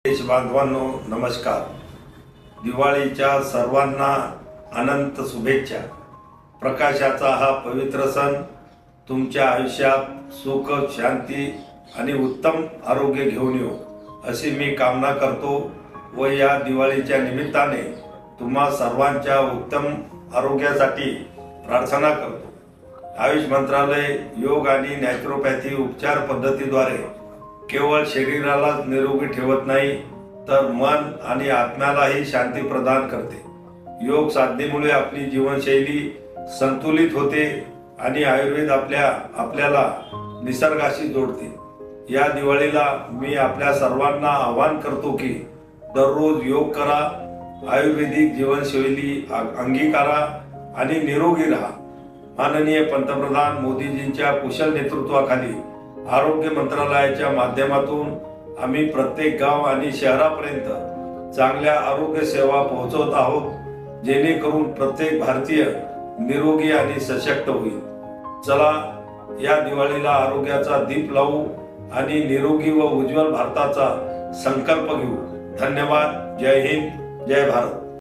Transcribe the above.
देश बांधवांनो नमस्कार। दिवाळीच्या सर्वांना अनंत शुभेच्छा। प्रकाशाचा हा पवित्र सण तुमच्या आयुष्यात सुख शांती आणि उत्तम आरोग्य घेऊन येऊ अशी मी कामना करतो व या दिवाळीच्या निमित्ताने तुम्हा सर्वांच्या उत्तम आरोग्यासाठी प्रार्थना करतो। आयुष मंत्रालय योग आणि नॅचरोपॅथी उपचार पद्धतीद्वारे केवळ शरीराला निरोगी ठेवत नाही तर मन आणि आत्म्यालाही शांती प्रदान करते। योग साधनेमुळे आपली जीवनशैली संतुलित होते आणि आयुर्वेद आपल्याला निसर्गाशी जोडते। या दिवाळीला मी आपल्या सर्वांना आवाहन करतो की दररोज योग करा, आयुर्वेदिक जीवनशैली अंगीकारा आणि निरोगी राहा। माननीय पंतप्रधान मोदीजींच्या कुशल नेतृत्वाखाली आरोग्य मंत्रालयाच्या माध्यमातून आम्ही प्रत्येक गाव आणि शहरापर्यंत चांगल्या आरोग्य सेवा पोहोचवत आहोत, जेणेकरून प्रत्येक भारतीय निरोगी आणि सशक्त होईल। चला या दिवाळीला आरोग्याचा दीप लावू आणि निरोगी व उज्ज्वल भारताचा संकल्प घेऊ। धन्यवाद। जय हिंद, जय भारत।